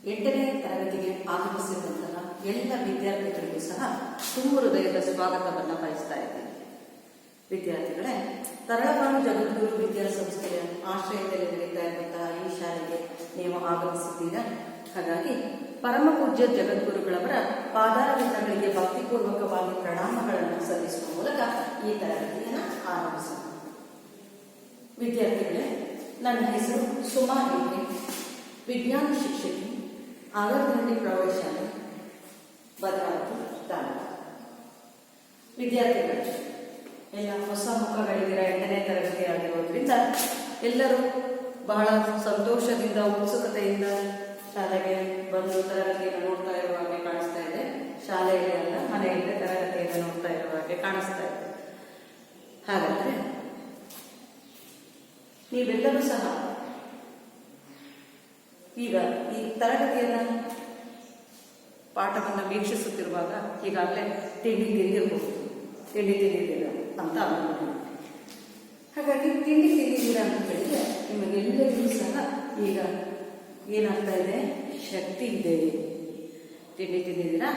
8ನೇ ತರಗತಿಗೆ ಆಗಮಿಸಿರುವಂತಹ ಎಲ್ಲ ವಿದ್ಯಾರ್ಥಿಗಳಿಗೂ ಸಹ ತುಂಬ ಹೃದಯದ ಸ್ವಾಗತವನ್ನು ಬಯಸ್ತಾ ಇದ್ದೇನೆ. ವಿದ್ಯಾರ್ಥಿಗಳೇ, ತರಳಬಾಳು ಜಗದ್ಗುರು ವಿದ್ಯಾಸಂಸ್ಥೆಯ ಆಶ್ರಯದಲ್ಲಿ ನಡೀತಾ ಇರುವಂತಹ ಈ ಶಾಲೆಗೆ ನೀವು ಆಗಮಿಸಿದ್ದೀರಾ. ಹಾಗಾಗಿ ಪರಮ ಪೂಜ್ಯ ಜಗದ್ಗುರುಗಳವರ ಪಾದಾರವಿಂದಗಳಿಗೆ ಭಕ್ತಿಪೂರ್ವಕವಾಗಿ ಪ್ರಣಾಮಗಳನ್ನು ಸಲ್ಲಿಸುವ ಮೂಲಕ ಈ ತರಗತಿಯನ್ನು ಆರಂಭಿಸೋಣ. ವಿದ್ಯಾರ್ಥಿಗಳೇ, ನನ್ನ ಹೆಸರು ಸುಮಾ ಹೆಗ್ಡೆ, ವಿಜ್ಞಾನ ಶಿಕ್ಷಕಿ, ಆಗರಹಳ್ಳಿ ಪ್ರೌಢಶಾಲೆ, ಭದ್ರಾವತಿ ತಾಲೂಕು. ವಿದ್ಯಾರ್ಥಿಗಳು ಎಲ್ಲ ಹೊಸ ಮುಖಗಳಿದ್ದೀರ. 8ನೇ ತರಗತಿ ಆಗಿರೋದ್ರಿಂದ ಎಲ್ಲರೂ ಬಹಳ ಸಂತೋಷದಿಂದ ಉತ್ಸುಕತೆಯಿಂದ ಶಾಲೆಗೆ ಬಂದು ತರಗತಿಯನ್ನು ನೋಡ್ತಾ ಇರುವ ಹಾಗೆ ಕಾಣಿಸ್ತಾ ಇದೆ. ಶಾಲೆಯಲ್ಲಿ ಅಲ್ಲ, ಮನೆಯಲ್ಲೇ ತರಗತಿಯನ್ನು ನೋಡ್ತಾ ಇರುವ ಹಾಗೆ ಕಾಣಿಸ್ತಾ ಇದೆ. ಹಾಗಾದ್ರೆ ನೀವೆಲ್ಲರೂ ಸಹ ಈಗ ಈ ತರಗತಿಯನ್ನ ಪಾಠವನ್ನು ವೀಕ್ಷಿಸುತ್ತಿರುವಾಗ ಈಗಾಗಲೇ ತಿಂಡಿ ತಿಂದಿದ್ದೀರ ಅಂತ ಅನ್ಕೊಂಡು, ಹಾಗಾಗಿ ತಿಂಡಿ ತಿಂದಿದ್ದೀರಾ ಅಂತ ಹೇಳಿದ್ರೆ ನಿಮಗೆಲ್ಲರಿಗೂ ಸಹ ಈಗ ಏನಾಗ್ತಾ ಇದೆ, ಶಕ್ತಿ ಇದೆ. ತಿಂಡಿ ತಿಂದಿದ್ದೀರಾ,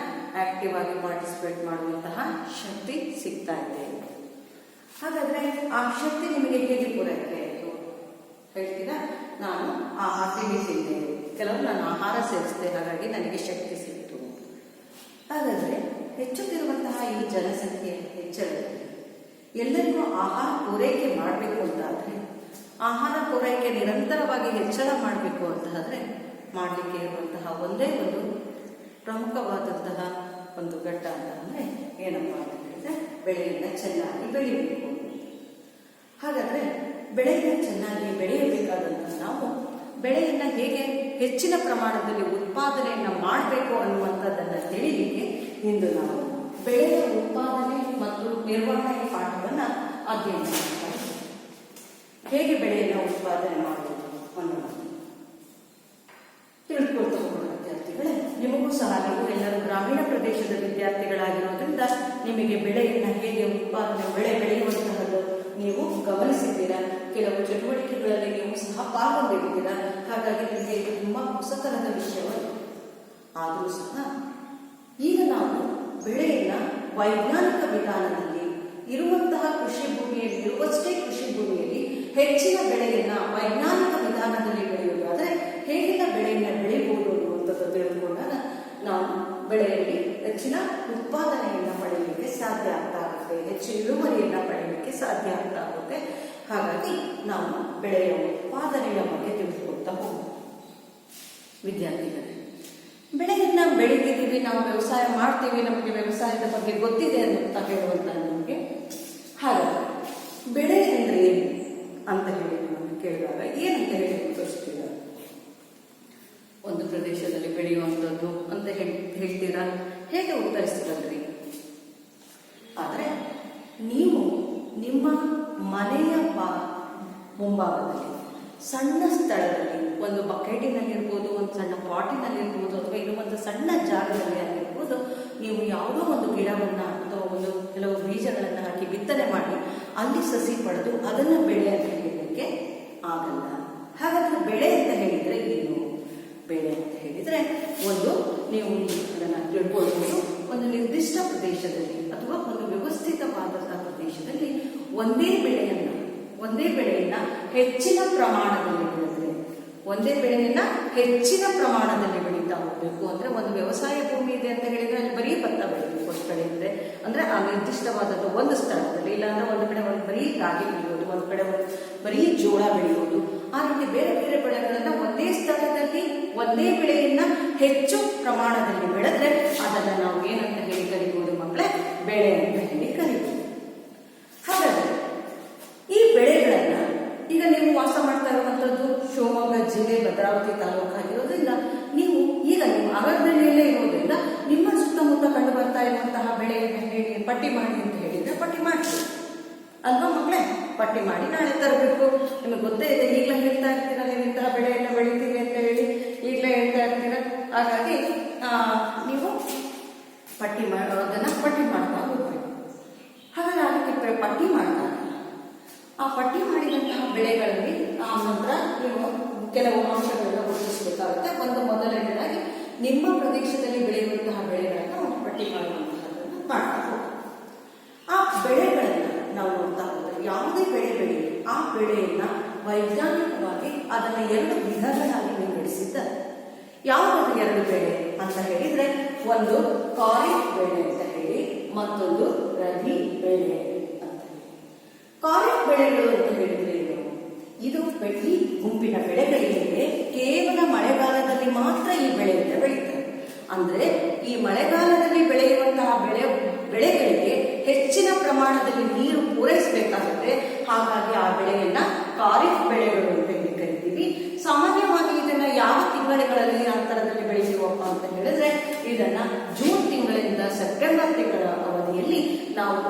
ಆಕ್ಟಿವ್ ಆಗಿ ಪಾರ್ಟಿಸಿಪೇಟ್ ಮಾಡುವಂತಹ ಶಕ್ತಿ ಸಿಗ್ತಾ ಇದೆ. ಹಾಗಾದ್ರೆ ಆ ಶಕ್ತಿ ನಿಮಗೆ ಹೇಗೆ ಪೂರೈಕೆ ಆಯಿತು ಹೇಳ್ತೀರಾ? ನಾನು ತಿಂಡಿ ತಿಂದೆ, ಕೆಲವರು ನಾನು ಆಹಾರ ಸೇವಿಸಿದೆ, ಹಾಗಾಗಿ ನನಗೆ ಶಕ್ತಿ ಸಿಕ್ತು. ಹಾಗಾದ್ರೆ ಹೆಚ್ಚುತ್ತಿರುವಂತಹ ಈ ಜನಸಂಖ್ಯೆ ಹೆಚ್ಚಳದಲ್ಲಿ ಎಲ್ಲರಿಗೂ ಆಹಾರ ಪೂರೈಕೆ ಮಾಡಬೇಕು ಅಂತಾದ್ರೆ, ಆಹಾರ ಪೂರೈಕೆ ನಿರಂತರವಾಗಿ ಹೆಚ್ಚಳ ಮಾಡಬೇಕು ಅಂತ ಆದ್ರೆ ಮಾಡಲಿಕ್ಕೆ ಇರುವಂತಹ ಒಂದೇ ಒಂದು ಪ್ರಮುಖವಾದಂತಹ ಒಂದು ಘಟ್ಟ ಅಂತ ಅಂದ್ರೆ ಏನಪ್ಪಾ ಅಂತ ಹೇಳಿದ್ರೆ, ಬೆಳೆಯನ್ನ ಚೆನ್ನಾಗಿ ಬೆಳಿಬೇಕು. ಹಾಗಾದ್ರೆ ಬೆಳೆಯನ್ನ ಚೆನ್ನಾಗಿ ಬೆಳೆಯಬೇಕಾದಂತಹ ನಾವು ಬೆಳೆಯನ್ನ ಹೇಗೆ ಹೆಚ್ಚಿನ ಪ್ರಮಾಣದಲ್ಲಿ ಉತ್ಪಾದನೆಯನ್ನ ಮಾಡಬೇಕು ಅನ್ನುವಂಥದ್ದನ್ನ ತಿಳಿಲಿಕ್ಕೆ ಇಂದು ನಾವು ಬೆಳೆಯ ಉತ್ಪಾದನೆ ಮತ್ತು ನಿರ್ವಹಣೆ ಪಾಠವನ್ನ ಅಧ್ಯಯನ ಮಾಡ್ತಾ ಇದ್ದೇವೆ. ಹೇಗೆ ಬೆಳೆಯನ್ನ ಉತ್ಪಾದನೆ ಮಾಡುವುದು ಅನ್ನೋದು ತಿಳಿದುಕೊಳ್ತಾ ಹೋಗೋಣ. ವಿದ್ಯಾರ್ಥಿಗಳೇ, ನಿಮಗೂ ಸಹ ನೀವು ಎಲ್ಲರೂ ಗ್ರಾಮೀಣ ಪ್ರದೇಶದ ವಿದ್ಯಾರ್ಥಿಗಳಾಗಿರೋದ್ರಿಂದ ನಿಮಗೆ ಬೆಳೆಯನ್ನ ಹೇಗೆ ಬೆಳೆ ಬೆಳೆಯುವಂತಹದ್ದು ನೀವು ಗಮನಿಸಿದ್ದೀರಾ. ಕೆಲವು ಚಟುವಟಿಕೆಗಳಲ್ಲಿ ನೀವು ಸಹ ಪಾಲ್ಗೊಂಡಿದ್ದೀರಾ. ಹಾಗಾಗಿ ನಿಮಗೆ ಇದು ತುಂಬಾ ಹೊಸತನದ ವಿಷಯವನ್ನು. ಆದರೂ ಸಹ ಈಗ ನಾವು ಬೆಳೆಯನ್ನ ವೈಜ್ಞಾನಿಕ ವಿಧಾನದಲ್ಲಿ ಇರುವಂತಹ ಕೃಷಿ ಭೂಮಿಯಲ್ಲಿ ಇರುವಷ್ಟೇ ಕೃಷಿ ಭೂಮಿಯಲ್ಲಿ ಹೆಚ್ಚಿನ ಬೆಳೆಯನ್ನ ವೈಜ್ಞಾನಿಕ ವಿಧಾನದಲ್ಲಿ ಬೆಳೆಯುವುದಾದರೆ ಹೇಗೆಲ್ಲ ಬೆಳೆಯನ್ನ ಬೆಳೆಯಬಹುದು ಅನ್ನುವಂಥದ್ದು ತಿಳಿದುಕೊಂಡಾಗ ನಾವು ಬೆಳೆಯಲ್ಲಿ ಹೆಚ್ಚಿನ ಉತ್ಪಾದನೆಯನ್ನ ಪಡೆಯಲಿಕ್ಕೆ ಸಾಧ್ಯ ಆಗ್ತಾ ಆಗುತ್ತೆ, ಹೆಚ್ಚು ಇಳುವರಿಯನ್ನ ಪಡೆಯಲಿಕ್ಕೆ ಸಾಧ್ಯ ಆಗ್ತಾ ಆಗುತ್ತೆ. ಹಾಗಾಗಿ ನಾವು ಬೆಳೆಯ ಉತ್ಪಾದನೆಯ ಬಗ್ಗೆ ತಿಳಿದುಕೊಳ್ತಾ ಹೋಗೋಣ. ವಿದ್ಯಾರ್ಥಿಗಳೇ, ಬೆಳೆಯನ್ನ ಬೆಳಿತಿದ್ದೀವಿ, ನಾವು ವ್ಯವಸಾಯ ಮಾಡ್ತೀವಿ, ನಮಗೆ ವ್ಯವಸಾಯದ ಬಗ್ಗೆ ಗೊತ್ತಿದೆ ಅಂತ ಹೇಳುವಂತ ನಮಗೆ. ಹಾಗಾದ್ರೆ ಬೆಳೆ ಅಂದ್ರೆ ಏನು ಅಂತ ಹೇಳಿ ನಮಗೆ ಕೇಳಿದಾಗ ಏನಂತ ಹೇಳಿ ತೋರಿಸ್ತೀರ? ಒಂದು ಪ್ರದೇಶದಲ್ಲಿ ಬೆಳೆಯುವಂಥದ್ದು ಅಂತ ಹೇಳ್ತೀರಾ, ಹೇಗೆ ಉತ್ತರಿಸ್ತೀರಲ್ರಿ? ಆದ್ರೆ ನೀವು ನಿಮ್ಮ ಮನೆಯ ಮುಂಭಾಗದಲ್ಲಿ ಸಣ್ಣ ಸ್ಥಳದಲ್ಲಿ ಒಂದು ಬಕೆಟಿನಲ್ಲಿರ್ಬೋದು, ಒಂದು ಸಣ್ಣ ಪಾಟಿನಲ್ಲಿರ್ಬೋದು, ಅಥವಾ ಇನ್ನು ಒಂದು ಸಣ್ಣ ಜಾಗದಲ್ಲಿ ಆಗಿರ್ಬೋದು, ನೀವು ಯಾವುದೋ ಒಂದು ಗಿಡವನ್ನ ಅಥವಾ ಕೆಲವು ಬೀಜಗಳನ್ನ ಹಾಕಿ ಬಿತ್ತನೆ ಮಾಡಿ ಅಲ್ಲಿ ಸಸಿ ಪಡೆದು ಅದನ್ನ ಬೆಳೆ ಅಂತ ಹೇಳಲಿಕ್ಕೆ ಆಗಲ್ಲ. ಹಾಗಾದ್ರೆ ಬೆಳೆ ಅಂತ ಹೇಳಿದ್ರೆ ಏನು? ಬೆಳೆ ಅಂತ ಹೇಳಿದ್ರೆ ನೀವು ಅದನ್ನ ತಿಳ್ಕೊಳ್ಬಹುದು. ಒಂದು ನಿರ್ದಿಷ್ಟ ಪ್ರದೇಶದಲ್ಲಿ ಅಥವಾ ಒಂದು ವ್ಯವಸ್ಥಿತವಾದಂತಹ ಪ್ರದೇಶದಲ್ಲಿ ಒಂದೇ ಬೆಳೆಯನ್ನ ಹೆಚ್ಚಿನ ಪ್ರಮಾಣದಲ್ಲಿ ಬೆಳೀತಾ ಹೋಗ್ಬೇಕು. ಅಂದ್ರೆ ಒಂದು ವ್ಯವಸಾಯ ಭೂಮಿ ಇದೆ ಅಂತ ಹೇಳಿದ್ರೆ ಅಲ್ಲಿ ಬರೀ ಭತ್ತ ಬೆಳೆಯಬೇಕು ಒಂದು ಕಡೆ ಇದೆ ಅಂದ್ರೆ ಆ ನಿರ್ದಿಷ್ಟವಾದಂತಹ ಒಂದು ಸ್ಥಳದಲ್ಲಿ, ಇಲ್ಲಾಂದ್ರೆ ಒಂದು ಕಡೆ ಬರೀ ರಾಗಿ ಬೆಳೆಯೋದು, ಒಂದು ಕಡೆ ಬರೀ ಜೋಳ ಬೆಳೆಯೋದು, ಆ ರೀತಿ ಬೇರೆ ಬೇರೆ ಬೆಳೆಗಳನ್ನ ಒಂದೇ ಸ್ಥಳದಲ್ಲಿ ಒಂದೇ ಬೆಳೆಯನ್ನ ಹೆಚ್ಚು ಪ್ರಮಾಣದಲ್ಲಿ ಬೆಳೆದ್ರೆ ಅದನ್ನ ನಾವು ಏನಂತ ಹೇಳಿ ಕರಿಬಹುದು ಮಕ್ಕಳೇ? ಬೆಳೆ ಅಂತ ಹೇಳಿ ಕರಿಬಹುದು. ಹಾಗಾದ್ರೆ ಈ ಬೆಳೆಗಳನ್ನ ಈಗ ನೀವು ವಾಸ ಮಾಡ್ತಾ ಇರುವಂತದ್ದು ಶಿವಮೊಗ್ಗ ಜಿಲ್ಲೆ ಭದ್ರಾವತಿ ತಾಲೂಕು ಆಗಿರೋದ್ರಿಂದ ನೀವು ಈಗ ನಿಮ್ಮ ಅಗರದಲ್ಲಿಯಲ್ಲೇ ಇರೋದ್ರಿಂದ ನಿಮ್ಮ ಸುತ್ತಮುತ್ತ ಕಂಡು ಬರ್ತಾ ಇರುವಂತಹ ಬೆಳೆಯನ್ನು ಹೇಳಿ ಪಟ್ಟಿ ಮಾಡಿ ಅಂತ ಹೇಳಿದ್ರೆ ಪಟ್ಟಿ ಮಾಡ್ತೀವಿ ಅಲ್ವಾ ಮಕ್ಕಳೇ? ಪಟ್ಟಿ ಮಾಡಿ ನಾಳೆ ತರಬೇಕು. ನಿಮಗೆ ಗೊತ್ತೇ ಇದೆ, ಈಗಲೇ ಹೇಳ್ತಾ ಇರ್ತೀರ ನೀವು ಇಂತಹ ಬೆಳೆಯನ್ನು ಬೆಳಿತೀವಿ ಅಂತ ಹೇಳಿ ಈಗಲೇ ಹೇಳ್ತಾ ಇರ್ತೀರ. ಹಾಗಾಗಿ ನೀವು ಅದನ್ನ ಪಟ್ಟಿ ಮಾಡ್ತಾ ಹೋಗ್ಬೇಕು. ಹಾಗಾಗಿ ಅದಕ್ಕೆ ಪಟ್ಟಿ ಮಾಡ್ತಾ ಆ ಪಟ್ಟಿ ಮಾಡಿದಂತಹ ಬೆಳೆಗಳಲ್ಲಿ ಆ ನಂತರ ನೀವು ಕೆಲವು ಅಂಶಗಳನ್ನು ಗುರುತಿಸಬೇಕಾಗುತ್ತೆ. ಒಂದು ಮೊದಲನೇದಾಗಿ ನಿಮ್ಮ ಪ್ರದೇಶದಲ್ಲಿ ಬೆಳೆಯುವಂತಹ ಬೆಳೆಗಳನ್ನು ಒಂದು ಪಟ್ಟಿ ಮಾಡುವಂತಹದ್ದನ್ನು ಮಾಡ್ತಾ ಹೋಗಿ ಆ ಬೆಳೆಗಳನ್ನ ನಾವು ನೋಡ್ತಾ ಹೋದ್ರೆ ಯಾವುದೇ ಬೆಳೆ ಬೆಳೆಯಲಿ ಆ ಬೆಳೆಯನ್ನ ವೈಜ್ಞಾನಿಕವಾಗಿ ಅದನ್ನ 2 ವಿಧಗಳಾಗಿ ವಿಂಗಡಿಸಿದ್ದಾರೆ. ಯಾವುದಾದ್ರು 2 ಬೆಳೆ ಅಂತ ಹೇಳಿದ್ರೆ ಒಂದು ಖಾರಿಫ್ ಬೆಳೆ ಅಂತ ಹೇಳಿ, ಮತ್ತೊಂದು ರಬಿ ಬೆಳೆ ಅಂತ ಹೇಳಿ. ಖಾರಿಫ್ ಬೆಳೆಗಳು ಅಂತ ಹೇಳಿದ್ರೆ ಇದು ಈ ಗುಂಪಿನ ಬೆಳೆಗಳಿಗೆ ಕೇವಲ ಮಳೆಗಾಲದಲ್ಲಿ ಮಾತ್ರ ಈ ಬೆಳೆಯನ್ನು ಬೆಳೀತಾರೆ. ಅಂದ್ರೆ ಈ ಮಳೆಗಾಲದಲ್ಲಿ ಬೆಳೆಯುವಂತಹ ಬೆಳೆಗಳಿಗೆ ಹೆಚ್ಚಿನ ಪ್ರಮಾಣದಲ್ಲಿ ನೀರು ಪೂರೈಸಬೇಕಾಗುತ್ತೆ. ಹಾಗಾಗಿ ಆ ಬೆಳೆಯನ್ನ ಖಾರಿಫ್ ಬೆಳೆಗಳು ಅಂತ ಹೇಳಿ ಕರಿತೀವಿ. ಸಾಮಾನ್ಯವಾಗಿ ಇದನ್ನ ಯಾವ ತಿಂಗಳುಗಳಲ್ಲಿ ಅಂತರದಲ್ಲಿ ಬೆಳೆಯುವಪ್ಪ ಅಂತ ಹೇಳಿದ್ರೆ ಇದನ್ನ ಜೂನ್ ತಿಂಗಳಿಂದ ಸೆಪ್ಟೆಂಬರ್ ತಿಂಗಳ ಅವಧಿಯಲ್ಲಿ ನಾವು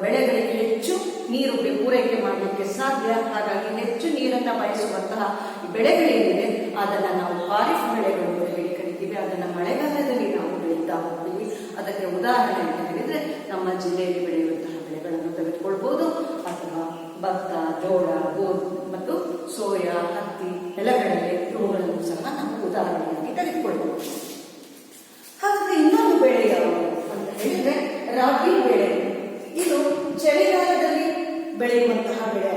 ಬೆಳೆಗಳಿಗೆ ಹೆಚ್ಚು ನೀರು ಪೂರೈಕೆ ಮಾಡಲಿಕ್ಕೆ ಸಾಧ್ಯ. ಹಾಗಾಗಿ ಹೆಚ್ಚು ನೀರನ್ನ ಬಯಸುವಂತಹ ಬೆಳೆಗಳೇನಿದೆ ಅದನ್ನ ನಾವು ಖಾರಿಫ್ ಬೆಳೆಗಳು ಅಂತ ಹೇಳಿ ಕರಿತೀವಿ. ಅದನ್ನ ಮಳೆಗಾಲದಲ್ಲಿ ನಾವು ಬೆಳೀತಾ ಹೋಗ್ತೀವಿ. ಅದಕ್ಕೆ ಉದಾಹರಣೆ ಅಂತ ಹೇಳಿದ್ರೆ ನಮ್ಮ ಜಿಲ್ಲೆಯಲ್ಲಿ ಬೆಳೆಯುವಂತಹ ಬೆಳೆಗಳನ್ನು ತೆಗೆದುಕೊಳ್ಬಹುದು, ಅಥವಾ ಭತ್ತ, ಜೋಳ, ಗೋಧಿ ಮತ್ತು ಸೋಯಾ, ಹತ್ತಿ, ನೆಲಗಡಲೆ ಇವುಗಳನ್ನು ಸಹ ನಾವು ಉದಾಹರಣೆಯಾಗಿ ತೆಗೆದುಕೊಳ್ಬಹುದು. ಹಾಗಾದ್ರೆ ಇನ್ನೊಂದು ಬೆಳೆ ಯಾವುದು ಅಂತ ಹೇಳಿದ್ರೆ ರಾಗಿ ಬೆಳೆ. ಇದು ಚಳಿಗಾಲದಲ್ಲಿ ಬೆಳೆಯುವಂತಹ ಬೆಳೆ.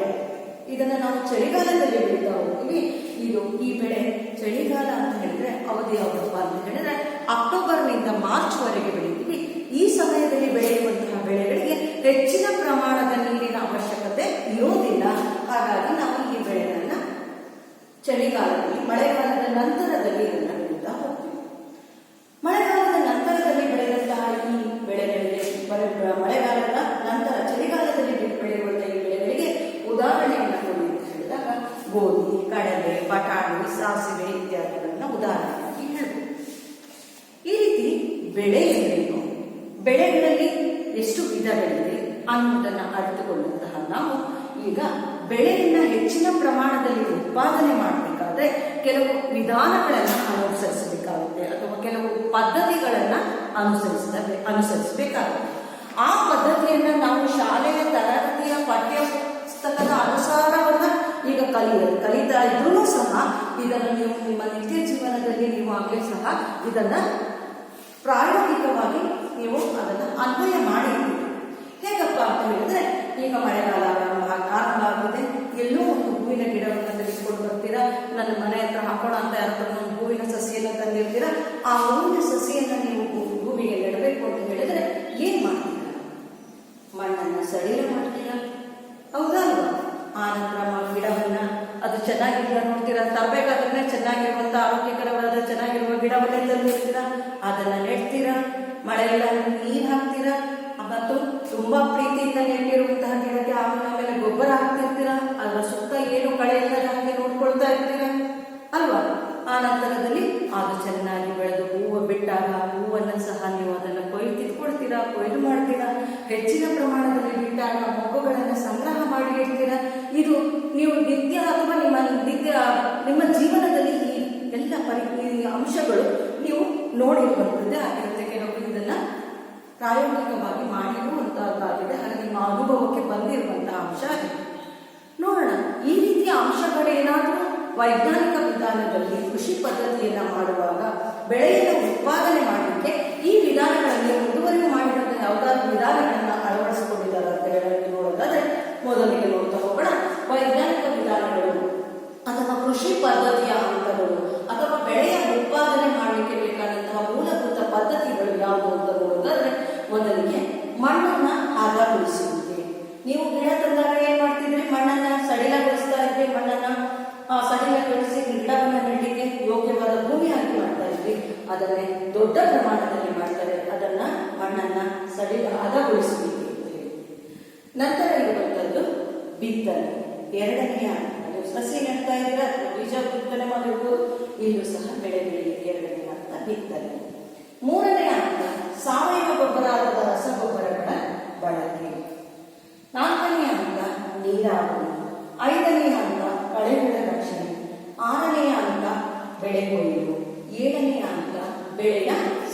ಇದನ್ನ ನಾವು ಚಳಿಗಾಲದಲ್ಲಿ ಬೆಳೀತಾ ಹೋಗ್ತೀವಿ. ಈ ಬೆಳೆ ಚಳಿಗಾಲ ಅಂತ ಹೇಳಿದ್ರೆ ಅವಧಿ ಯಾವಪ್ಪ ಅಂತ ಹೇಳಿದ್ರೆ ಅಕ್ಟೋಬರ್ನಿಂದ ಮಾರ್ಚ್ ವರೆಗೆ ಬೆಳೀತೀವಿ. ಈ ಸಮಯದಲ್ಲಿ ಬೆಳೆಯುವಂತಹ ಬೆಳೆಗಳಿಗೆ ಹೆಚ್ಚಿನ ಪ್ರಮಾಣದ ನೀರಿನ ಅವಶ್ಯಕತೆ ಇರೋದಿಲ್ಲ. ಹಾಗಾಗಿ ನಾವು ಈ ಬೆಳೆಗಳನ್ನ ಚಳಿಗಾಲದಲ್ಲಿ, ಮಳೆಗಾಲದ ನಂತರದಲ್ಲಿ ಇದನ್ನ ಬೆಳೀತಾ ಹೋಗ್ತೀವಿ. ಮಳೆಗಾಲದ ನಂತರದಲ್ಲಿ ಬೆಳೆದಂತಹ ಈ ಬೆಳೆಗಳಿಗೆ, ಮಳೆಗಾಲದ ನಂತರ ಚಳಿಗಾಲದಲ್ಲಿ ಬೆಳೆಯುವಂತಹ ಈ ಬೆಳೆಗಳಿಗೆ ಉದಾಹರಣೆಯನ್ನು ಕೊಡಿ ಅಂತ ಹೇಳಿದಾಗ ಗೋಧಿ, ಕಡಲೆ, ಬಟಾಣಿ, ಸಾಸಿವೆ ಇತ್ಯಾದಿಗಳನ್ನ ಉದಾಹರಣೆಯಾಗಿ ಹೇಳ್ಬೋದು. ಈ ರೀತಿ ಬೆಳೆ ಎಂದರೇನು, ಬೆಳೆಗಳಲ್ಲಿ ಎಷ್ಟು ವಿಧಗಳಿವೆ ಅನ್ನೋದನ್ನ ಅರಿತುಕೊಳ್ಳುವಂತಹ ನಾವು ಈಗ ಬೆಳೆಯನ್ನ ಹೆಚ್ಚಿನ ಪ್ರಮಾಣದಲ್ಲಿ ಉತ್ಪಾದನೆ ಮಾಡಬೇಕಾದ್ರೆ ಕೆಲವು ವಿಧಾನಗಳನ್ನು ಅನುಸರಿಸಬೇಕಾಗುತ್ತೆ, ಅಥವಾ ಕೆಲವು ಪದ್ಧತಿಗಳನ್ನ ಅನುಸರಿಸಬೇಕಾಗುತ್ತೆ. ಆ ಪದ್ಧತಿಯನ್ನ ನಾವು ಶಾಲೆಯ ತರಗತಿಯ ಪಠ್ಯ ಪುಸ್ತಕದ ಅನುಸಾರವನ್ನ ಈಗ ಕಲಿತಾ ಇದ್ರೂ ಸಹ ಇದನ್ನು ನೀವು ನಿಮ್ಮ ನಿತ್ಯ ಜೀವನದಲ್ಲಿ ನೀವು ಆಗಲೇ ಸಹ ಇದನ್ನ ಪ್ರಾಯೋಗಿಕವಾಗಿ ನೀವು ಅದನ್ನ ಅನ್ವಯ ಮಾಡಿ. ಹೇಗಪ್ಪ ಅಂತ ಹೇಳಿದ್ರೆ, ಈಗ ಮಳೆಗಾಲ ಆರಂಭ ಆಗಿದೆ, ಎಲ್ಲೋ ಒಂದು ಹೂವಿನ ಗಿಡವನ್ನು ತೆಗೆದುಕೊಂಡು ಬರ್ತೀರಾ, ನನ್ನ ಮನೆ ಹತ್ರ ಹಾಕೋಣ ಅಂತ ಯಾರತ್ರ ಒಂದು ಹೂವಿನ ಸಸಿಯನ್ನು ತಂದಿರ್ತೀರಾ. ಆ ಹೂವಿನ ಸಸಿಯನ್ನ ನೀವು ಭೂಮಿಗೆ ನೆಡಬೇಕು ಅಂತ ಹೇಳಿದ್ರೆ ಏನ್ ಮಾಡ್ತೀರಾ? ಮಣ್ಣನ್ನ ಸಡಿಲ ಮಾಡ್ತೀರಾ, ಹೌದಾ ಅಲ್ವಾ? ಆ ನಂತರ ಗಿಡವನ್ನ ಅದು ಚೆನ್ನಾಗಿಲ್ಲ ನೋಡ್ತೀರಾ, ತರಬೇಕಾದ್ರೆ ಚೆನ್ನಾಗಿರುವಂತ ಆರೋಗ್ಯಕರವಾದ ಚೆನ್ನಾಗಿರುವ ಗಿಡವನ್ನೇ ತಂದಿರ್ತೀರಾ, ಅದನ್ನ ನೆಡ್ತೀರಾ, ಮಳೆಲ್ಲ ನೀರ್ ಹಾಕ್ತೀರಾ, ಮತ್ತು ತುಂಬಾ ಪ್ರೀತಿಯಿಂದ ನೆಟ್ಟಿರುವಂತಹ ಗಿಡಕ್ಕೆ ಆಮೇಲೆ ಗೊಬ್ಬರ ಹಾಕ್ತಿರ್ತೀರಾ, ಅದರ ಸುತ್ತ ಏನು ಕಳೆ ಇಲ್ಲದ ಹಾಗೆ ನೋಡ್ಕೊಳ್ತಾ ಇರ್ತೀರಾ ಅಲ್ವಾ? ಆ ನಂತರದಲ್ಲಿ ಅದು ಚೆನ್ನಾಗಿ ಬೆಳೆದು ಹೂವು ಬಿಟ್ಟಾಗ ಹೂವನ್ನ ಸಹ ನೀವು ಅದನ್ನ ಕೊಯ್ದು ಮಾಡ್ತೀರಾ. ಹೆಚ್ಚಿನ ಪ್ರಮಾಣದಲ್ಲಿ ಬಿಟ್ಟಾಗ ಮೊಗ್ಗುಗಳನ್ನ ಸಂಗ್ರಹ ಮಾಡಿ ಇಡ್ತೀರಾ. ಇದು ನೀವು ನಿತ್ಯ ಅಥವಾ ನಿಮ್ಮ ಜೀವನದಲ್ಲಿ ಈ ಎಲ್ಲ ಅಂಶಗಳು ನೀವು ನೋಡಿರುವಂತದ್ದೇ ಆಗಿರುತ್ತೆ. ಕೆಲವರು ಇದನ್ನ ಪ್ರಾಯೋಗಿಕವಾಗಿ ಮಾಡಿರುವಂತಹದ್ದಾಗಿದೆ, ಹಾಗೆ ನಿಮ್ಮ ಅನುಭವಕ್ಕೆ ಬಂದಿರುವಂತಹ ಅಂಶ ಆಗಿದೆ. ನೋಡೋಣ, ಈ ರೀತಿಯ ಅಂಶಗಳೇನಾದರೂ ವೈಜ್ಞಾನಿಕ ವಿಧಾನದಲ್ಲಿ ಕೃಷಿ ಪದ್ಧತಿಯನ್ನ ಮಾಡುವಾಗ ಬೆಳೆಯನ್ನು ಉತ್ಪಾದನೆ ಮಾಡಲಿಕ್ಕೆ ಈ ವಿಧಾನಗಳಲ್ಲಿ ಮುಂದುವರಿಕೆ ಮಾಡಿದಂತ ಯಾವುದಾದ್ರೂ ವಿಧಾನಗಳನ್ನ ಅಳವಡಿಸಿಕೊಂಡಿದ್ದಾರೆ ಅಂತ ಹೇಳಿ ನೋಡೋದಾದ್ರೆ ಮೊದಲಿಗೆ ನೋಡ್ತಾ ಹೋಗೋಣ. ವೈಜ್ಞಾನಿಕ ವಿಧಾನಗಳು ಅಥವಾ ಕೃಷಿ ಪದ್ಧತಿಯ ಹಂತಗಳು ಅಥವಾ ಬೆಳೆಯ ಉತ್ಪಾದನೆ ಮಾಡಲಿಕ್ಕೆ ಬೇಕಾದಂತಹ ಮೂಲಭೂತ ಪದ್ಧತಿಗಳು ಯಾವುವು ಅಂತ ನೋಡೋದಾದ್ರೆ ಮೊದಲಿಗೆ ಮಣ್ಣನ್ನ ಹದಗೊಳಿಸುವಿಕೆ. ನೀವು ಗಿಡ ತಂದಾಗ ಏನ್ ಮಾಡ್ತಿದ್ರಿ? ಮಣ್ಣನ್ನ ಸಡಿಲಗೊಳಿಸ್ತಾ ಇದ್ರಿ, ಮಣ್ಣನ್ನ ಸಡಿಲಗೊಳಿಸಿ ಗಿಡವನ್ನ ನೆಡಲಿಕ್ಕೆ ಯೋಗ್ಯವಾದ ಭೂಮಿ ಆಗಿ ಮಾಡ್ತಾ ಇದ್ವಿ. ಅದನ್ನೇ ದೊಡ್ಡ ಪ್ರಮಾಣದಲ್ಲಿ ಮಾಡ್ತಾರೆ, ಅದನ್ನ ಮಣ್ಣನ್ನ ಹದಗೊಳಿಸುವಿಕೆ ಅಂತ ಹೇಳಿ. ನಂತರ ಇರುವಂತದ್ದು ಬಿತ್ತನೆ. ಎರಡನೆಯ ಹಂತ, ಸಸಿ ನೆಡ್ತಾ ಇದ್ರೆ ಅಥವಾ ಬೀಜ ಬಿತ್ತನೆ ಮಾಡಿರ್ಬೋದು, ಇಲ್ಲೂ ಸಹ ಬೆಳೆ ಬೆಳೆಯಲಿಕ್ಕೆ ಎರಡನೆಯ ಹಂತ ಬಿತ್ತನೆ. ಮೂರನೆಯ ಹಂತ ಸಾವಯವ ಗೊಬ್ಬರದ ರಸಗೊಬ್ಬರಗಳ ಬಳಕೆ. ನಾಲ್ಕನೆಯ ಹಂತ ನೀರಾವರಿ. ಐದನೆಯ ಹಂತ ಕಳೆಗಳ ರಕ್ಷಣೆ. ಆರನೆಯ ಹಂತ ಬೆಳೆ ಕೊಯ್ಲು. ಏಳನೆಯ ಹಂತ ಬೆಳೆಯ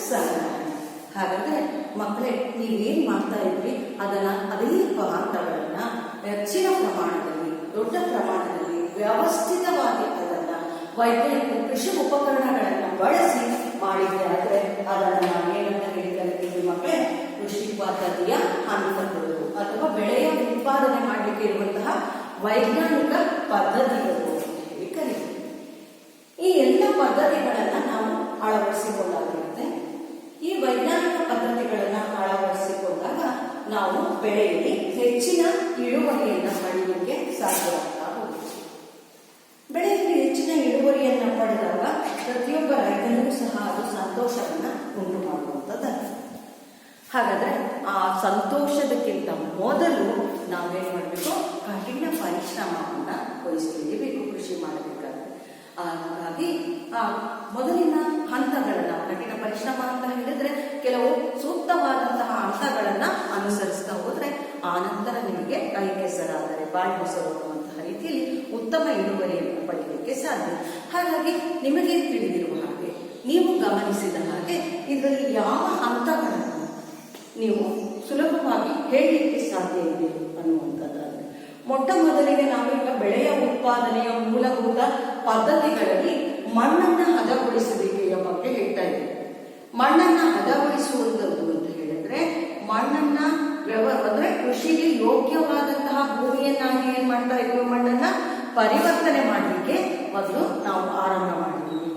ಸಂಗ್ರಹಣೆ. ಹಾಗಾದ್ರೆ ಮಕ್ಕಳೇ, ನೀವೇನ್ ಮಾಡ್ತಾ ಇದ್ರಿ ಅದನ್ನ ಅದೇ ಹಂತಗಳನ್ನ ಹೆಚ್ಚಿನ ಪ್ರಮಾಣದಲ್ಲಿ, ದೊಡ್ಡ ಪ್ರಮಾಣದಲ್ಲಿ ವ್ಯವಸ್ಥಿತವಾಗಿ ಅದನ್ನ ವೈಜ್ಞಾನಿಕ ಕೃಷಿ ಉಪಕರಣಗಳನ್ನು ಬಳಸಿ ಮಾಡಿದ್ದೆ ಆದರೆ ಅದನ್ನು ನಾವೇನಂತ ಹೇಳಿ ಕರಿತೀವಿ ಮಕ್ಕಳೇ, ಕೃಷಿ ಪದ್ಧತಿಯ ಹಂತಗಳು ಅಥವಾ ಬೆಳೆಯ ಉತ್ಪಾದನೆ ಮಾಡಲಿಕ್ಕೆ ಇರುವಂತಹ ವೈಜ್ಞಾನಿಕ ಪದ್ಧತಿಗಳು ಅಂತ ಹೇಳಿ ಕರಿತೀವಿ. ಈ ಎಲ್ಲ ಪದ್ಧತಿಗಳನ್ನ ನಾವು ಅಳವಡಿಸಿಕೊಳ್ಳಾಗಿರುತ್ತೆ. ಈ ವೈಜ್ಞಾನಿಕ ಪದ್ಧತಿಗಳನ್ನ ಅಳವಡಿಸಿಕೊಂಡಾಗ ನಾವು ಬೆಳೆಯಲ್ಲಿ ಹೆಚ್ಚಿನ ಇಳುವರಿಯನ್ನ ಪಡೆಯಲಿಕ್ಕೆ ಸಾಧ್ಯವಾಗ್ತಾ ಹೋಗುತ್ತೆ. ಬೆಳೆಯಲ್ಲಿ ಹೆಚ್ಚಿನ ಇಳುವರಿಯನ್ನ ಪಡೆದಾಗ ಪ್ರತಿಯೊಬ್ಬ ರೈತನಿಗೂ ಸಹ ಅದು ಸಂತೋಷವನ್ನ ಉಂಟು ಮಾಡುವಂಥದ್ದು. ಹಾಗಾದ್ರೆ ಆ ಸಂತೋಷದಕ್ಕಿಂತ ಮೊದಲು ನಾವೇನ್ ಮಾಡಬೇಕು, ಕಠಿಣ ಪರಿಶ್ರಮವನ್ನ ವಹಿಸಲೇಬೇಕು ಕೃಷಿ ಮಾಡಬೇಕಾದ್ರೆ. ಹಾಗಾಗಿ ಆ ಮೊದಲಿನ ಹಂತಗಳನ್ನ, ಕಠಿಣ ಪರಿಶ್ರಮ ಅಂತ ಹೇಳಿದ್ರೆ ಕೆಲವು ಸೂಕ್ತವಾದಂತಹ ಹಂತಗಳನ್ನ ಅನುಸರಿಸ್ತಾ ಹೋದ್ರೆ ಆನಂತರ ನಿಮಗೆ ಕೈ ಕೆಸರಾದರೆ ಬಾಯಿ ಮೊಸರು ಅನ್ನುವಂತಹ ರೀತಿಯಲ್ಲಿ ಉತ್ತಮ ಇಳುವರಿಯನ್ನು ಪಡೆಯಲಿಕ್ಕೆ ಸಾಧ್ಯ. ಹಾಗಾಗಿ ನಿಮಗೆ ತಿಳಿದಿರುವ ಹಾಗೆ, ನೀವು ಗಮನಿಸಿದ ಹಾಗೆ ಇದರಲ್ಲಿ ಯಾವ ಹಂತಗಳನ್ನು ನೀವು ಸುಲಭವಾಗಿ ಹೇಳಲಿಕ್ಕೆ ಸಾಧ್ಯ ಇದೆ ಅನ್ನುವಂಥದ್ದಾದ್ರೆ, ಮೊಟ್ಟ ಮೊದಲಿಗೆ ನಾವೀಗ ಬೆಳೆಯ ಉತ್ಪಾದನೆಯ ಮೂಲಭೂತ ಪದ್ಧತಿಗಳಲ್ಲಿ ಮಣ್ಣನ್ನ ಹದಗೊಳಿಸುವಿಕೆಯ ಬಗ್ಗೆ ಹೇಳ್ತಾ ಇದ್ದೀವಿ. ಮಣ್ಣನ್ನ ಹದಗೊಳಿಸುವಂಥದ್ದು ಅಂತ ಹೇಳಿದ್ರೆ, ಮಣ್ಣನ್ನ ಅಂದ್ರೆ ಕೃಷಿಗೆ ಯೋಗ್ಯವಾದಂತಹ ಭೂಮಿಯನ್ನಾಗಿ ಏನ್ ಮಾಡ್ತಾ ಇದ್ದೀವಿ, ಮಣ್ಣನ್ನ ಪರಿವರ್ತನೆ ಮಾಡಲಿಕ್ಕೆ ಮೊದಲು ನಾವು ಆರಂಭ ಮಾಡಿದ್ದೀವಿ.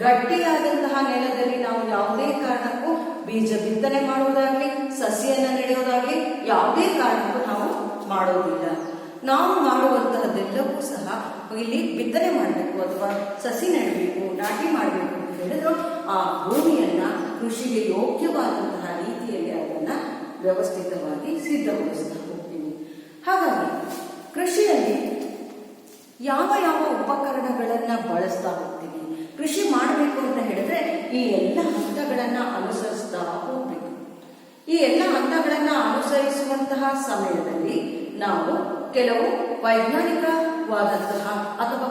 ಗಟ್ಟಿಯಾದಂತಹ ನೆಲದಲ್ಲಿ ನಾವು ಯಾವುದೇ ಕಾರಣಕ್ಕೂ ಬೀಜ ಬಿತ್ತನೆ ಮಾಡುವುದಾಗ್ಲಿ, ಸಸಿಯನ್ನ ನೆಡೆಯೋದಾಗ್ಲಿ ಯಾವುದೇ ಕಾರಣಕ್ಕೂ ನಾವು ಮಾಡೋದಿಲ್ಲ. ನಾವು ಮಾಡುವಂತಹದ್ದೆಲ್ಲವೂ ಸಹ ಇಲ್ಲಿ ಬಿತ್ತನೆ ಮಾಡಬೇಕು ಅಥವಾ ಸಸಿ ನೆಡಬೇಕು, ನಾಟಿ ಮಾಡಬೇಕು ಅಂತ ಹೇಳಿದ್ರು ಆ ಭೂಮಿಯನ್ನ ಕೃಷಿಗೆ ಯೋಗ್ಯವಾದಂತಹ ರೀತಿಯಲ್ಲಿ ಅದನ್ನ ವ್ಯವಸ್ಥಿತವಾಗಿ ಸಿದ್ಧಗೊಳಿಸ್ತಾ ಹೋಗ್ತೀವಿ. ಹಾಗಾಗಿ ಕೃಷಿಯಲ್ಲಿ ಯಾವ ಯಾವ ಉಪಕರಣಗಳನ್ನ ಬಳಸ್ತಾ ಹೋಗ್ತೀವಿ, ಕೃಷಿ ಮಾಡಬೇಕು ಅಂತ ಹೇಳಿದ್ರೆ ಈ ಎಲ್ಲ ಹಂತಗಳನ್ನ ಅನುಸರಿಸ್ತಾ ಹೋಗ್ಬೇಕು. ಈ ಎಲ್ಲ ಹಂತಗಳನ್ನ ಅನುಸರಿಸುವಂತಹ ಸಮಯದಲ್ಲಿ ನಾವು ಕೆಲವು ವೈಜ್ಞಾನಿಕವಾದಂತಹ ಅಥವಾ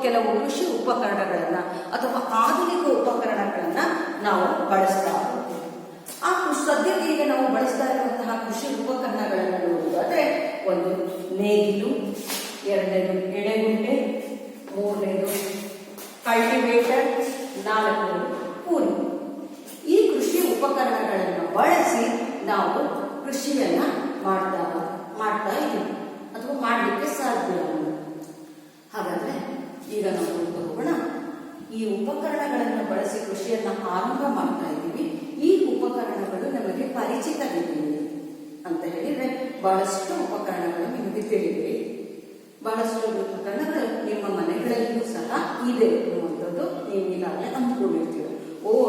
ಕೆಲವು ಕೃಷಿ ಉಪಕರಣಗಳನ್ನ ಅಥವಾ ಆಧುನಿಕ ಉಪಕರಣಗಳನ್ನ ನಾವು ಬಳಸ್ತಾ ಹೋಗ್ತೀವಿ. ಆ ಸದ್ಯಕ್ಕೆ ಈಗ ನಾವು ಬಳಸ್ತಾ ಇರುವಂತಹ ಕೃಷಿ ಉಪಕರಣಗಳನ್ನು ನೋಡುವುದಾದ್ರೆ, ಒಂದು ನೇಗಿಲು, ಎರಡನೇದು ಎಳೆಗುಂಟೆ, ಮೂರನೇದು ಕಲ್ಟಿವೇಟರ್, ನಾಲ್ಕನೇದು ಕೂಲಿ. ಈ ಕೃಷಿ ಉಪಕರಣಗಳನ್ನು ಬಳಸಿ ನಾವು ಕೃಷಿಯನ್ನ ಮಾಡ್ತಾ ಇದ್ದೀವಿ ಅಥವಾ ಮಾಡಲಿಕ್ಕೆ ಸಾಧ್ಯ. ಹಾಗಾದ್ರೆ ಈಗ ನಾವು ಹೋಗೋಣ. ಈ ಉಪಕರಣಗಳನ್ನು ಬಳಸಿ ಕೃಷಿಯನ್ನ ಆರಂಭ ಮಾಡ್ತಾ ಇದ್ದೀವಿ. ಈ ಉಪಕರಣಗಳು ನಮಗೆ ಪರಿಚಿತವಿದೆ ಅಂತ ಹೇಳಿದ್ರೆ ಬಹಳಷ್ಟು ಉಪಕರಣಗಳು ನಿಮಗೆ ತಿಳಿದಿವೆ. ಬಹಳಷ್ಟು ಉಪಕರಣಗಳು ನಿಮ್ಮ ಮನೆಗಳಲ್ಲಿಯೂ ಸಹ ಇದೆ ಅನ್ನುವಂಥದ್ದು ನೀವು ಈಗಾಗಲೇ ಅಂದ್ಕೊಂಡಿರ್ತೀರ.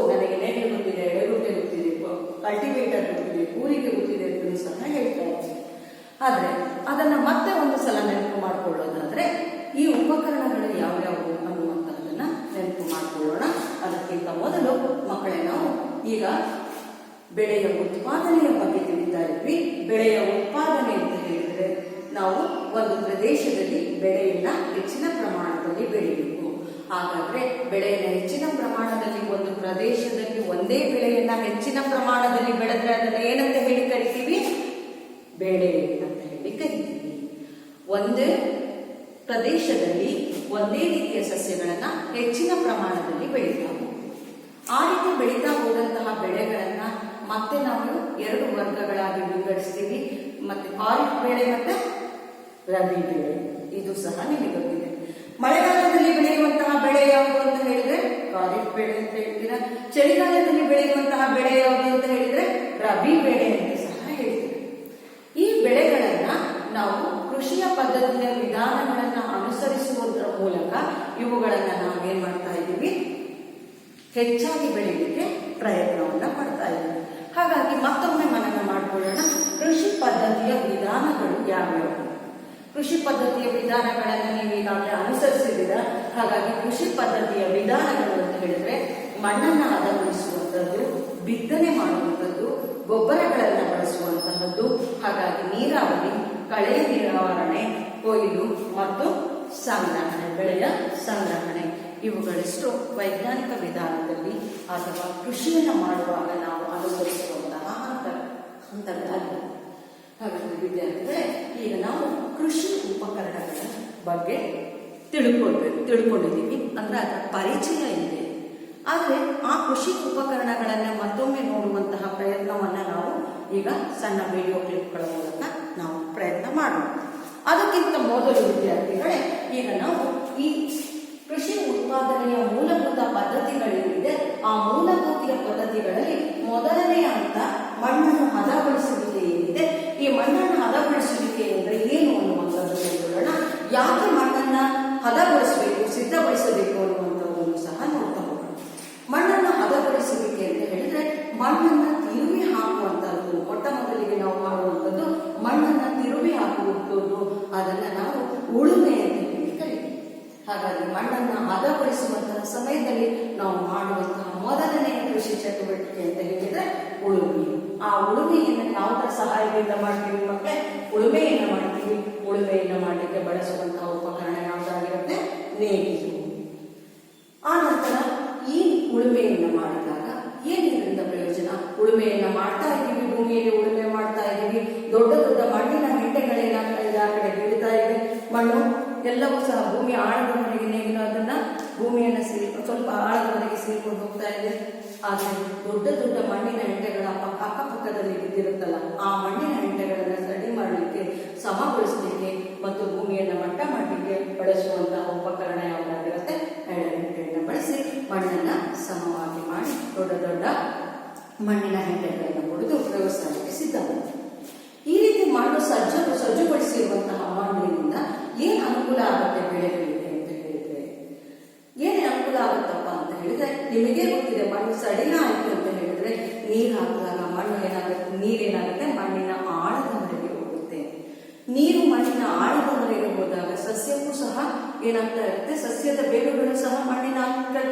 ನನಗೆ ನೇಗಿಲು ಗೊತ್ತಿದೆ, ಎಳೆಗುಂಟೆ ಗೊತ್ತಿದೆ, ಕಲ್ಟಿವೇಟರ್ ಗೊತ್ತಿದೆ, ಕೂರಿಗೆ ಗೊತ್ತಿದೆ ಅಂತ ಸಹ ಹೇಳ್ತಾ ಇದ್ದೀವಿ. ಆದ್ರೆ ಅದನ್ನ ಮತ್ತೆ ಒಂದು ಸಲ ನೆನಪು ಮಾಡಿಕೊಳ್ಳೋದಾದ್ರೆ ಈ ಉಪಕರಣಗಳು ಯಾವ್ಯಾವು ಅನ್ನುವಂಥದ್ದನ್ನ ನೆನಪು ಮಾಡಿಕೊಳ್ಳೋಣ. ಅದಕ್ಕಿಂತ ಮೊದಲು ಮಕ್ಕಳೇ, ನಾವು ಈಗ ಬೆಳೆಯ ಉತ್ಪಾದನೆಯ ಬಗ್ಗೆ ತಿಳಿತಾ ಇದ್ವಿ. ಬೆಳೆಯ ಉತ್ಪಾದನೆ ಅಂತ ಹೇಳಿದ್ರೆ ನಾವು ಒಂದು ಪ್ರದೇಶದಲ್ಲಿ ಬೆಳೆಯನ್ನ ಹೆಚ್ಚಿನ ಪ್ರಮಾಣದಲ್ಲಿ ಬೆಳೆಯಬೇಕು. ಹಾಗಾದ್ರೆ ಬೆಳೆಯನ್ನ ಹೆಚ್ಚಿನ ಪ್ರಮಾಣದಲ್ಲಿ ಒಂದು ಪ್ರದೇಶದಲ್ಲಿ ಒಂದೇ ಬೆಳೆಯನ್ನ ಹೆಚ್ಚಿನ ಪ್ರಮಾಣದಲ್ಲಿ ಬೆಳೆದ್ರೆ ಅದನ್ನ ಏನಂತ ಹೇಳಿ ಕರಿತೀವಿ, ಬೆಳೆ ಅಂತ ಹೇಳಿ ಕರಿತೀವಿ. ಒಂದೇ ಪ್ರದೇಶದಲ್ಲಿ ಒಂದೇ ರೀತಿಯ ಸಸ್ಯಗಳನ್ನ ಹೆಚ್ಚಿನ ಪ್ರಮಾಣದಲ್ಲಿ ಬೆಳೀತಾ ಹೋಗ್ತೀವಿ. ಆ ರೀತಿ ಬೆಳೀತಾ ಹೋದಂತಹ ಬೆಳೆಗಳನ್ನ ಮತ್ತೆ ನಾವು ಎರಡು ವರ್ಗಗಳಾಗಿ ವಿಂಗಡಿಸ್ತೀವಿ. ಮತ್ತೆ ಖಾರಿಫ್ ಬೆಳೆ ಮತ್ತೆ ರಬಿ ಬೆಳೆ. ಇದು ಸಹ ನಿಮಗೆ ಗೊತ್ತಿದೆ. ಮಳೆಗಾಲದಲ್ಲಿ ಬೆಳೆಯುವಂತಹ ಬೆಳೆ ಯಾವುದು ಅಂತ ಹೇಳಿದ್ರೆ ಖಾರಿಫ್ ಬೆಳೆ ಅಂತ ಹೇಳ್ತೀರಾ. ಚಳಿಗಾಲದಲ್ಲಿ ಬೆಳೆಯುವಂತಹ ಬೆಳೆ ಯಾವುದು ಅಂತ ಹೇಳಿದ್ರೆ ರಬಿ ಬೆಳೆ ಅಂತ ಸಹ ಹೇಳ್ತೀವಿ. ಈ ಬೆಳೆಗಳನ್ನ ನಾವು ಕೃಷಿಯ ಪದ್ಧತಿಯ ವಿಧಾನಗಳನ್ನ ಅನುಸರಿಸುವುದರ ಮೂಲಕ ಇವುಗಳನ್ನ ನಾವೇನ್ ಮಾಡ್ತಾ ಇದ್ದೀವಿ, ಹೆಚ್ಚಾಗಿ ಬೆಳೆಯಲಿಕ್ಕೆ ಪ್ರಯತ್ನವನ್ನ ಪಡ್ತಾ ಇದ್ದೀವಿ. ಹಾಗಾಗಿ ಮತ್ತೊಮ್ಮೆ ಮನನ ಮಾಡಿಕೊಳ್ಳೋಣ. ಕೃಷಿ ಪದ್ಧತಿಯ ವಿಧಾನಗಳು ಯಾವ್ಯಾವು? ಕೃಷಿ ಪದ್ಧತಿಯ ವಿಧಾನಗಳನ್ನು ನೀವು ಈಗಾಗಲೇ ಅನುಸರಿಸಿದ್ದೀರಾ. ಹಾಗಾಗಿ ಕೃಷಿ ಪದ್ಧತಿಯ ವಿಧಾನಗಳು ಅಂತ ಹೇಳಿದ್ರೆ ಮಣ್ಣನ್ನ ಹದಗೊಳಿಸುವಂಥದ್ದು, ಬಿತ್ತನೆ ಮಾಡುವಂಥದ್ದು, ಗೊಬ್ಬರಗಳನ್ನು ಬಳಸುವಂತಹದ್ದು, ಹಾಗಾಗಿ ನೀರಾವರಿ, ಕಳೆಯ ನಿವಾರಣೆ, ಕೊಯ್ಲು ಮತ್ತು ಸಂಗ್ರಹಣೆ, ಬೆಳೆಯ ಸಂಗ್ರಹಣೆ, ಇವುಗಳೆಷ್ಟು ವೈಜ್ಞಾನಿಕ ವಿಧಾನದಲ್ಲಿ ಅಥವಾ ಕೃಷಿಯನ್ನು ಮಾಡುವಾಗ ನಾವು ಅನುಸರಿಸುವಂತಹ ಹಂತಗಳಾಗಿವೆ. ಹಾಗಾಗಿ ವಿದ್ಯಾರ್ಥಿಗಳೇ, ಈಗ ನಾವು ಕೃಷಿ ಉಪಕರಣಗಳ ಬಗ್ಗೆ ತಿಳ್ಕೊಂಡಿದ್ದೀವಿ, ಅಂದ್ರೆ ಅದರ ಪರಿಚಯ ಇದೆ. ಆದರೆ ಆ ಕೃಷಿ ಉಪಕರಣಗಳನ್ನು ಮತ್ತೊಮ್ಮೆ ನೋಡುವಂತಹ ಪ್ರಯತ್ನವನ್ನು ನಾವು ಈಗ ಸಣ್ಣ ವಿಡಿಯೋ ಕ್ಲಿಪ್ಗಳ ಮೂಲಕ ನಾವು ಪ್ರಯತ್ನ ಮಾಡೋಣ. ಅದಕ್ಕಿಂತ ಮೊದಲು ವಿದ್ಯಾರ್ಥಿಗಳೇ, ಈಗ ನಾವು ಈ ಕೃಷಿ ಉತ್ಪಾದನೆಯ ಮೂಲಭೂತ ಪದ್ಧತಿಗಳೇನಿದೆ ಆ ಮೂಲಭೂತ ಪದ್ಧತಿಗಳಲ್ಲಿ ಮೊದಲನೆಯ ಹಂತ ಮಣ್ಣನ್ನು ಹದಗೊಳಿಸುವಿಕೆ ಏನಿದೆ. ಈ ಮಣ್ಣನ್ನು ಹದಗೊಳಿಸುವಿಕೆ ಅಂದರೆ ಏನು ಅನ್ನುವಂಥದ್ದು ನೋಡೋಣ. ಯಾಕೆ ಮಣ್ಣನ್ನ ಹದಗೊಳಿಸಬೇಕು, ಸಿದ್ಧಗೊಳಿಸಬೇಕು ಅನ್ನುವಂಥದ್ದನ್ನು ಸಹ ನೋಡ್ತಾ ಹೋಗೋಣ. ಮಣ್ಣನ್ನು ಹದಗೊಳಿಸುವಿಕೆ ಅಂತ ಹೇಳಿದ್ರೆ ಮಣ್ಣನ್ನ ತಿರುವಿ ಹಾಕುವಂತಹದ್ದು. ಮೊಟ್ಟ ಮೊದಲಿಗೆ ನಾವು ಮಾಡುವಂಥದ್ದು ಮಣ್ಣನ್ನ ತಿರುವಿ ಹಾಕುವಂಥದ್ದು. ಅದನ್ನ ನಾವು ಉಳುಮೆ ಅಂತ ಹೇಳಿ ಕರೀತೀವಿ. ಹಾಗಾಗಿ ಮಣ್ಣನ್ನ ಹದಗೊಳಿಸುವಂತಹ ಸಮಯದಲ್ಲಿ ನಾವು ಮಾಡುವಂತಹ ಮೊದಲನೆಯ ಕೃಷಿ ಚಟುವಟಿಕೆ ಅಂತ ಹೇಳಿದ್ರೆ ಉಳುಮೆ. ಆ ಉಳುಮೆಯನ್ನು ಯಾವುದರ ಸಹಾಯದಿಂದ ಮಾಡ್ತೀವಿ ಮಕ್ಕಳೇ? ಉಳುಮೆಯನ್ನು ಮಾಡ್ತೀವಿ. ಉಳುಮೆಯನ್ನು ಮಾಡಲಿಕ್ಕೆ ಬಳಸುವಂತಹ ಉಪಕರಣ ಯಾವುದಾಗಿರುತ್ತೆ? ನೇಗಿಲು. ಆ ನಂತರ ಈ ಉಳುಮೆಯನ್ನು ಮಾಡಿದಾಗ ಏನಿದ್ರಿಂದ ಪ್ರಯೋಜನ? ಉಳುಮೆಯನ್ನ ಮಾಡ್ತಾ ಇದ್ದೀವಿ, ಭೂಮಿಯಲ್ಲಿ ಉಳುಮೆ ಮಾಡ್ತಾ ಇದ್ದೀವಿ, ದೊಡ್ಡ ದೊಡ್ಡ ಮಣ್ಣಿನ ಹೆಂಟೆಗಳೇನಾಗ್ತಾ ಇದೆ, ಆ ಕಡೆ ಬೀಳ್ತಾ ಇದೆ ಮಣ್ಣು ಎಲ್ಲವೂ ಸಹ ಭೂಮಿಯ ಆಳದವರೆಗೆ ನೇಗಿಲು ಅದನ್ನ ಭೂಮಿಯನ್ನು ಸ್ವಲ್ಪ ಆಳದವರೆಗೆ ಸೀಳ್ಕೊಂಡು ಹೋಗ್ತಾ ಇದೆ. ಆದರೆ ದೊಡ್ಡ ದೊಡ್ಡ ಮಣ್ಣಿನ ಹೆಂಟೆಗಳ ಅಕ್ಕಪಕ್ಕದಲ್ಲಿ ಬಿದ್ದಿರುತ್ತಲ್ಲ, ಆ ಮಣ್ಣಿನ ಹೆಂಟೆಗಳನ್ನು ಸರಿ ಮಾಡಲಿಕ್ಕೆ, ಸಮಗೊಳಿಸಲಿಕ್ಕೆ ಮತ್ತು ಭೂಮಿಯನ್ನು ಮಟ್ಟ ಮಾಡಲಿಕ್ಕೆ ಬಳಸುವಂತಹ ಉಪಕರಣ ಯಾವುದಾಗಿರುತ್ತೆ? ಹೆಂಟೆಯನ್ನು ಬಳಸಿ ಮಣ್ಣನ್ನ ಸಮವಾಗಿ ಮಾಡಿ ದೊಡ್ಡ ದೊಡ್ಡ ಮಣ್ಣಿನ ಹೆಂಟೆಗಳನ್ನು ಹೊಡೆದು ವ್ಯವಸಾಯಕ್ಕೆ ಸಿದ್ಧವಾಗಿದೆ. ಈ ರೀತಿ ಮಣ್ಣು ಸಜ್ಜುಗೊಳಿಸಿರುವಂತಹ ಮಣ್ಣಿನಿಂದ ಏನು ಅನುಕೂಲ ಆಗುತ್ತೆ ಬೆಳೆಗಳಿಗೆ ಅಂತ ಹೇಳಿದ್ರೆ? ಏನೇ ಅನುಕೂಲ ಆಗುತ್ತಪ್ಪ ಅಂತ ಹೇಳಿದ್ರೆ ನಿಮಗೆ ಗೊತ್ತಿದೆ. ಮಣ್ಣು ಸಡಿಲ ಆಯ್ತು ಅಂತ ಹೇಳಿದ್ರೆ ನೀರು ಹಾಕಿದಾಗ ಮಣ್ಣು ಏನಾಗುತ್ತೆ? ನೀರೇನಾಗುತ್ತೆ? ಮಣ್ಣಿನ ಆಳದವರೆಗೆ ಹೋಗುತ್ತೆ. ನೀರು ಮಣ್ಣಿನ ಆಳದವರೆಗೆ ಹೋದಾಗ ಸಸ್ಯಕ್ಕೂ ಸಹ ಏನಾಗ್ತಾ ಇರುತ್ತೆ? ಸಸ್ಯದ ಬೇರುಗಳು ಸಹ ಮಣ್ಣಿನ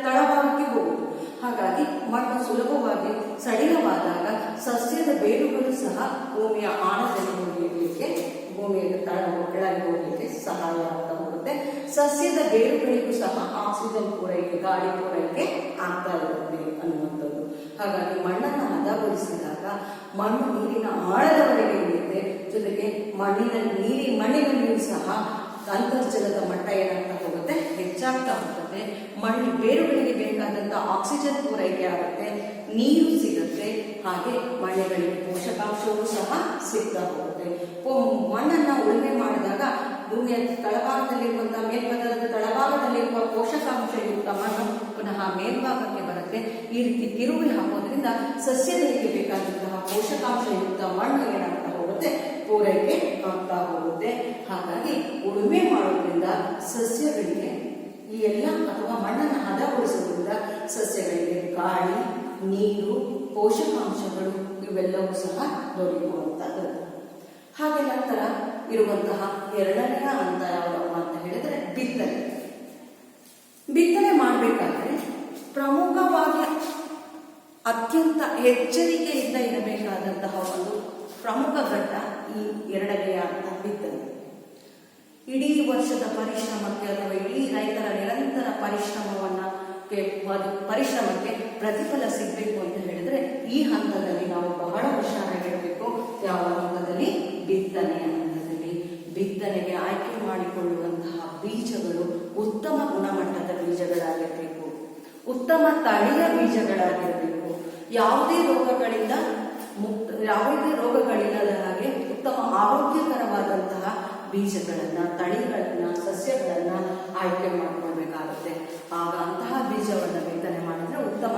ತಳಭಾಗಕ್ಕೆ ಹೋಗುವುದು. ಹಾಗಾಗಿ ಮಣ್ಣು ಸುಲಭವಾಗಿ ಸಡಿಲವಾದಾಗ ಸಸ್ಯದ ಬೇರುಗಳು ಸಹ ಭೂಮಿಯ ಆಳದಲ್ಲಿ ಹೋಗಲಿಕ್ಕೆ, ಭೂಮಿಯ ಕೆಳಗೆ ಹೋಗಲಿಕ್ಕೆ ಸಹಾಯ ಆಗ್ತಾ ಹೋಗುತ್ತೆ. ಸಸ್ಯದ ಬೇರುಗಳಿಗೂ ಸಹ ಆಕ್ಸಿಜನ್ ಪೂರೈಕೆ, ಗಾಳಿ ಪೂರೈಕೆ ಆಗ್ತಾ ಇರುತ್ತೆ ಅನ್ನುವಂಥದ್ದು. ಹಾಗಾಗಿ ಮಣ್ಣನ್ನು ಹದಗೊಳಿಸಿದಾಗ ಮಣ್ಣು ನೀರಿನ ಆಳದವರೆಗೆ ಇಳಿಯುತ್ತೆ. ಜೊತೆಗೆ ಮಣ್ಣಿನಲ್ಲಿಯೂ ಸಹ ಅಂತರ್ಜಲದ ಮಟ್ಟ ಏನಾಗ್ತಾ ಹೋಗುತ್ತೆ? ಹೆಚ್ಚಾಗ್ತಾ ಹೋಗುತ್ತೆ. ಮಣ್ಣು ಬೇರುಗಳಿಗೆ ಬೇಕಾದಂತ ಆಕ್ಸಿಜನ್ ಪೂರೈಕೆ ಆಗುತ್ತೆ, ನೀರು ಸಿಗುತ್ತೆ, ಹಾಗೆ ಮಣ್ಣುಗಳಿಗೆ ಪೋಷಕಾಂಶವೂ ಸಹ ಸಿಗ್ತಾ ಹೋಗುತ್ತೆ. ಮಣ್ಣನ್ನ ಉಳುಮೆ ಮಾಡಿದಾಗ ಭೂಮಿಯ ತಳಭಾಗದಲ್ಲಿರುವಂತಹ ಮೇಲ್ಪದರದ ತಳಭಾಗದಲ್ಲಿರುವ ಪೋಷಕಾಂಶಯುಕ್ತ ಮಣ್ಣು ಪುನಃ ಮೇಲ್ಭಾಗಕ್ಕೆ ಬರುತ್ತೆ. ಈ ರೀತಿ ತಿರುವಿ ಹಾಕೋದ್ರಿಂದ ಸಸ್ಯಗಳಿಗೆ ಬೇಕಾದಂತಹ ಪೋಷಕಾಂಶಯುಕ್ತ ಮಣ್ಣು ಏನಾಗ್ತಾ ಹೋಗುತ್ತೆ? ಪೂರೈಕೆ ಆಗ್ತಾ ಹೋಗುತ್ತೆ. ಹಾಗಾಗಿ ಉಳುಮೆ ಮಾಡೋದ್ರಿಂದ ಸಸ್ಯಗಳಿಗೆ ಈ ಎಲ್ಲ ಅಥವಾ ಮಣ್ಣನ್ನು ಹದಗೊಳಿಸೋದ್ರಿಂದ ಸಸ್ಯಗಳಿಗೆ ಗಾಳಿ, ನೀರು, ಪೋಷಕಾಂಶಗಳು ಇವೆಲ್ಲವೂ ಸಹ ದೊರೆಯುವಂಥದ್ದು. ಹಾಗೆ ನಂತರ ಇರುವಂತಹ ಎರಡನೆಯ ಹಂತ ಯಾವುದಪ್ಪ ಅಂತ ಹೇಳಿದ್ರೆ ಬಿತ್ತನೆ. ಬಿತ್ತನೆ ಮಾಡಬೇಕಾದ್ರೆ ಪ್ರಮುಖವಾಗಿ ಅತ್ಯಂತ ಎಚ್ಚರಿಕೆಯಿಂದ ಇರಬೇಕಾದಂತಹ ಒಂದು ಪ್ರಮುಖ ಘಟ್ಟ ಈ ಎರಡನೆಯ ಹಂತ ಬಿತ್ತನೆ. ಇಡೀ ವರ್ಷದ ಪರಿಶ್ರಮಕ್ಕೆ ಅಥವಾ ಇಡೀ ರೈತರ ನಿರಂತರ ಪರಿಶ್ರಮಕ್ಕೆ ಪ್ರತಿಫಲ ಸಿಗಬೇಕು ಅಂತ ಹೇಳಿದ್ರೆ ಈ ಹಂತದಲ್ಲಿ ನಾವು ಬಹಳ ಹುಷಾರಾಗಿರಬೇಕು. ಯಾವ ಹಂತದಲ್ಲಿ? ಬಿತ್ತನೆಯ ಹಂತದಲ್ಲಿ. ಬಿತ್ತನೆಗೆ ಆಯ್ಕೆ ಮಾಡಿಕೊಳ್ಳುವಂತಹ ಬೀಜಗಳು ಉತ್ತಮ ಗುಣಮಟ್ಟದ ಬೀಜಗಳಾಗಿರಬೇಕು, ಉತ್ತಮ ತಳಿಯ ಬೀಜಗಳಾಗಿರಬೇಕು. ಯಾವುದೇ ರೋಗಗಳಿಲ್ಲದ ಹಾಗೆ ಉತ್ತಮ ಆರೋಗ್ಯಕರವಾದಂತಹ ಬೀಜಗಳನ್ನ, ತಳಿಗಳನ್ನ, ಸಸ್ಯಗಳನ್ನ ಆಯ್ಕೆ ಮಾಡಿಕೊಳ್ಬೇಕಾಗುತ್ತೆ. ಆಗ ಅಂತಹ ಬೀಜವನ್ನು ಬಿತ್ತನೆ ಮಾಡಿದ್ರೆ ಉತ್ತಮ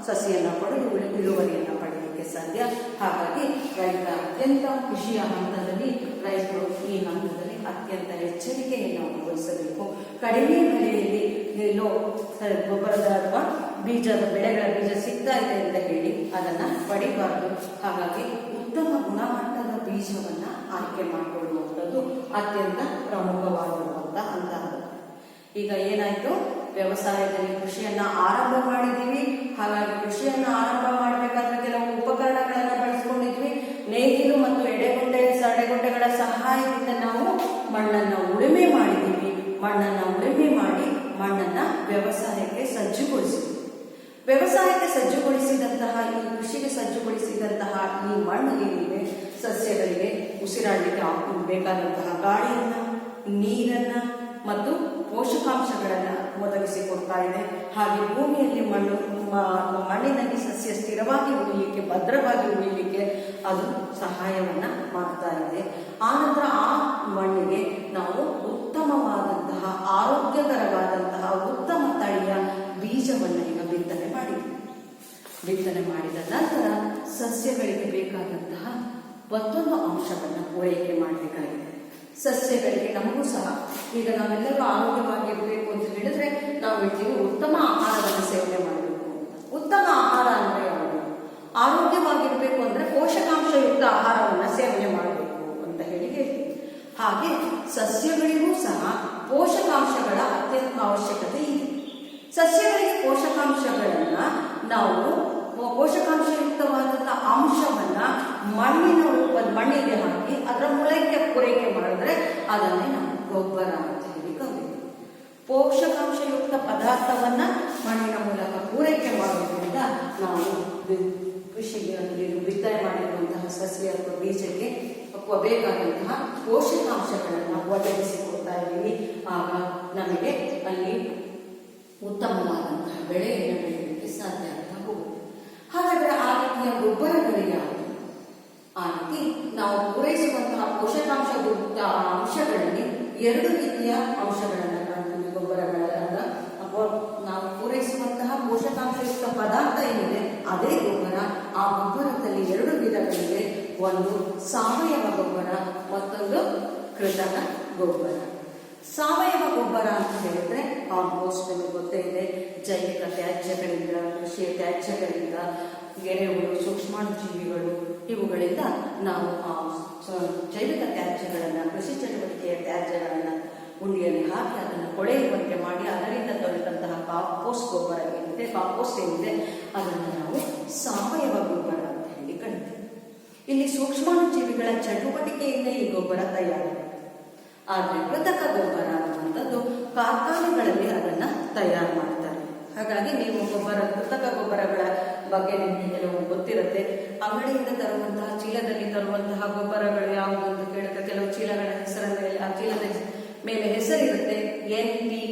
ಸಸಿಯನ್ನ ಪಡೆದು ಇಳುವರಿಯನ್ನ ಪಡೆಯಲಿಕ್ಕೆ ಸಾಧ್ಯ. ಹಾಗಾಗಿ ರೈತ ಅತ್ಯಂತ ಕೃಷಿಯ ಹಂತದಲ್ಲಿ ರೈತರು ಈ ಹಂತದಲ್ಲಿ ಅತ್ಯಂತ ಎಚ್ಚರಿಕೆಯನ್ನು ವಹಿಸಬೇಕು. ಕಡಿಮೆ ಬೆಲೆಯಲ್ಲಿ ಎಲ್ಲೋ ಗೊಬ್ಬರದ ಅಥವಾ ಬೆಳೆಗಳ ಬೀಜ ಸಿಗ್ತಾ ಇದೆ ಅಂತ ಹೇಳಿ ಅದನ್ನ ಪಡಿಬಾರದು. ಹಾಗಾಗಿ ಉತ್ತಮ ಗುಣಮಟ್ಟದ ಬೀಜವನ್ನ ಆಯ್ಕೆ ಮಾಡಿಕೊಳ್ಳುವಂಥದ್ದು ಅತ್ಯಂತ ಪ್ರಮುಖವಾಗಿರುವಂತಹ ಹಂತ. ಈಗ ಏನಾಯ್ತು? ವ್ಯವಸಾಯದಲ್ಲಿ ಕೃಷಿಯನ್ನ ಆರಂಭ ಮಾಡಿದೀವಿ. ಹಾಗಾಗಿ ಕೃಷಿಯನ್ನ ಆರಂಭ ಮಾಡಬೇಕಾದ್ರೆ ಕೆಲವು ಉಪಕರಣಗಳನ್ನ ಬಳಸ್ಕೊಂಡಿದ್ವಿ. ನೇಗಿಲು ಮತ್ತು ಎಡೆಗೊಂಡೆಗಳ ಸಹಾಯದಿಂದ ನಾವು ಮಣ್ಣನ್ನ ಉಳುಮೆ ಮಾಡಿದೀವಿ. ಮಣ್ಣನ್ನ ಉಳುಮೆ ಮಾಡಿ ಮಣ್ಣನ್ನ ವ್ಯವಸಾಯಕ್ಕೆ ಸಜ್ಜುಗೊಳಿಸಿದ್ವಿ. ವ್ಯವಸಾಯಕ್ಕೆ ಸಜ್ಜುಗೊಳಿಸಿದಂತಹ ಈ ಕೃಷಿಗೆ ಸಜ್ಜುಗೊಳಿಸಿದಂತಹ ಈ ಮಣ್ಣು ಏನಿದೆ ಸಸ್ಯಗಳಿಗೆ ಉಸಿರಾಡಲಿಕ್ಕೆ ಬೇಕಾದಂತಹ ಗಾಳಿಯನ್ನ, ನೀರನ್ನ ಮತ್ತು ಪೋಷಕಾಂಶಗಳನ್ನು ಒದಗಿಸಿಕೊಡ್ತಾ ಇದೆ. ಹಾಗೆ ಭೂಮಿಯಲ್ಲಿ ಮಣ್ಣಿನಲ್ಲಿ ಸಸ್ಯ ಸ್ಥಿರವಾಗಿ ಉಳಿಲಿಕ್ಕೆ, ಭದ್ರವಾಗಿ ಉಳಿಲಿಕ್ಕೆ ಅದು ಸಹಾಯವನ್ನ ಮಾಡ್ತಾ ಇದೆ. ಆನಂತರ ಆ ಮಣ್ಣಿಗೆ ನಾವು ಉತ್ತಮವಾದಂತಹ, ಆರೋಗ್ಯಕರವಾದಂತಹ, ಉತ್ತಮ ತಳಿಯ ಬೀಜವನ್ನು ಈಗ ಬಿತ್ತನೆ ಮಾಡಿದ ನಂತರ ಸಸ್ಯಗಳಿಗೆ ಬೇಕಾದಂತಹ ಮತ್ತೊಂದು ಅಂಶವನ್ನು ಪೂರೈಕೆ ಮಾಡಬೇಕಾಗಿದೆ. ಸಸ್ಯಗಳಿಗೆ ನಮಗೂ ಸಹ ಈಗ ನಾವೆಲ್ಲರೂ ಆರೋಗ್ಯವಾಗಿರಬೇಕು ಅಂತ ಹೇಳಿದ್ರೆ ನಾವು ಹೇಳ್ತೀವಿ ಉತ್ತಮ ಆಹಾರವನ್ನು ಸೇವನೆ ಮಾಡಬೇಕು ಅಂತ. ಉತ್ತಮ ಆಹಾರ ಅಂದ್ರೆ ಯಾವುದು? ಆರೋಗ್ಯವಾಗಿರ್ಬೇಕು ಅಂದ್ರೆ ಪೋಷಕಾಂಶಯುಕ್ತ ಆಹಾರವನ್ನು ಸೇವನೆ ಮಾಡಬೇಕು ಅಂತ ಹೇಳ್ತೀವಿ. ಹಾಗೆ ಸಸ್ಯಗಳಿಗೂ ಸಹ ಪೋಷಕಾಂಶಗಳ ಅತ್ಯಂತ ಅವಶ್ಯಕತೆ ಇದೆ. ಸಸ್ಯಗಳಿಗೆ ಪೋಷಕಾಂಶಗಳನ್ನ ನಾವು ಪೋಷಕಾಂಶಯುಕ್ತವಾದಂತಹ ಅಂಶವನ್ನ ಮಣ್ಣಿಗೆ ಹಾಕಿ ಅದರ ಮೂಲಕ್ಕೆ ಪೂರೈಕೆ ಮಾಡಿದ್ರೆ ಅದನ್ನೇ ನಾವು ಗೊಬ್ಬರ ಅಂತ ಹೇಳಿ ಕರೀತೀವಿ. ಪೋಷಕಾಂಶಯುಕ್ತ ಪದಾರ್ಥವನ್ನ ಮಣ್ಣಿನ ಮೂಲಕ ಪೂರೈಕೆ ಮಾಡೋದ್ರಿಂದ ನಾವು ಕೃಷಿಗೆ ಬಿತ್ತನೆ ಮಾಡಿರುವಂತಹ ಸಸ್ಯ ಅಥವಾ ಬೀಜಕ್ಕೆ ಬೇಕಾದಂತಹ ಪೋಷಕಾಂಶಗಳನ್ನ ಒದಗಿಸಿಕೊಡ್ತಾ ಇದ್ದೀವಿ. ಆಗ ನಮಗೆ ಅಲ್ಲಿ ಉತ್ತಮವಾದಂತಹ ಬೆಳೆಯನ್ನು ಬೆಳೆಯಲಿಕ್ಕೆ ಸಾಧ್ಯ ಆಗ್ತಾ ಹೋಗುತ್ತೆ. ಹಾಗಾದ್ರೆ ಆ ರೀತಿಯ ಗೊಬ್ಬರಗಳು ಯಾವುದು? ಆ ರೀತಿ ನಾವು ಪೂರೈಸುವಂತಹ ಪೋಷಕಾಂಶಯುಕ್ತ ಅಂಶಗಳಲ್ಲಿ ಎರಡು ರೀತಿಯ ಅಂಶಗಳನ್ನು ಕಾಣ್ತೀವಿ ಗೊಬ್ಬರಗಳಾದ. ನಾವು ಪೂರೈಸುವಂತಹ ಪೋಷಕಾಂಶಯುಕ್ತ ಪದಾರ್ಥ ಏನಿದೆ ಅದೇ ಗೊಬ್ಬರ. ಆ ಗೊಬ್ಬರದಲ್ಲಿ ಎರಡು ವಿಧಗಳಿವೆ. ಒಂದು ಸಾವಯವ ಗೊಬ್ಬರ, ಮತ್ತೊಂದು ಕೃತಕ ಗೊಬ್ಬರ. ಸಾವಯವ ಗೊಬ್ಬರ ಅಂತ ಹೇಳಿದ್ರೆ ಕಾಂಪೋಸ್ಟ್ ನಿಮಗೆ ಗೊತ್ತೇ ಇದೆ. ಜೈವಿಕ ತ್ಯಾಜ್ಯಗಳಿಂದ, ಕೃಷಿಯ ತ್ಯಾಜ್ಯಗಳಿಂದ, ಎರೆಹುಳು, ಸೂಕ್ಷ್ಮಾಣುಜೀವಿಗಳು ಇವುಗಳಿಂದ ನಾವು ಜೈವಿಕ ತ್ಯಾಜ್ಯಗಳನ್ನ, ಕೃಷಿ ಚಟುವಟಿಕೆಯ ತ್ಯಾಜ್ಯಗಳನ್ನ ಉಂಡಿಯಲ್ಲಿ ಹಾಕಿ ಅದನ್ನು ಕೊಳೆಯುವಂತೆ ಮಾಡಿ ಅದರಿಂದ ದೊರೆತಂತಹ ಕಾಂಪೋಸ್ಟ್ ಏನಿದೆ ಅದನ್ನು ನಾವು ಸಾವಯವ ಗೊಬ್ಬರ ಅಂತ ಹೇಳಿ ಕರಿತೀವಿ. ಇಲ್ಲಿ ಸೂಕ್ಷ್ಮಾಣುಜೀವಿಗಳ ಚಟುವಟಿಕೆಯಿಂದ ಈ ಗೊಬ್ಬರ ತಯಾರಾಗುತ್ತೆ. ಆದರೆ ಕೃತಕ ಗೊಬ್ಬರ ಅನ್ನುವಂಥದ್ದು ಕಾರ್ಖಾನೆಗಳಲ್ಲಿ ಅದನ್ನ ತಯಾರು ಮಾಡ್ತಾರೆ. ಹಾಗಾಗಿ ನೀವು ಕೃತಕ ಗೊಬ್ಬರಗಳ ಬಗ್ಗೆ ನಿಮಗೆ ಕೆಲವು ಗೊತ್ತಿರುತ್ತೆ. ಅಂಗಡಿಯಿಂದ ತರುವಂತಹ, ಚೀಲದಲ್ಲಿ ತರುವಂತಹ ಗೊಬ್ಬರಗಳು ಯಾವುದು ಅಂತ ಕೇಳಿದ್ರೆ ಕೆಲವು ಚೀಲಗಳ ಹೆಸರ ಮೇಲೆ, ಆ ಚೀಲದ ಮೇಲೆ ಹೆಸರಿರುತ್ತೆ NPK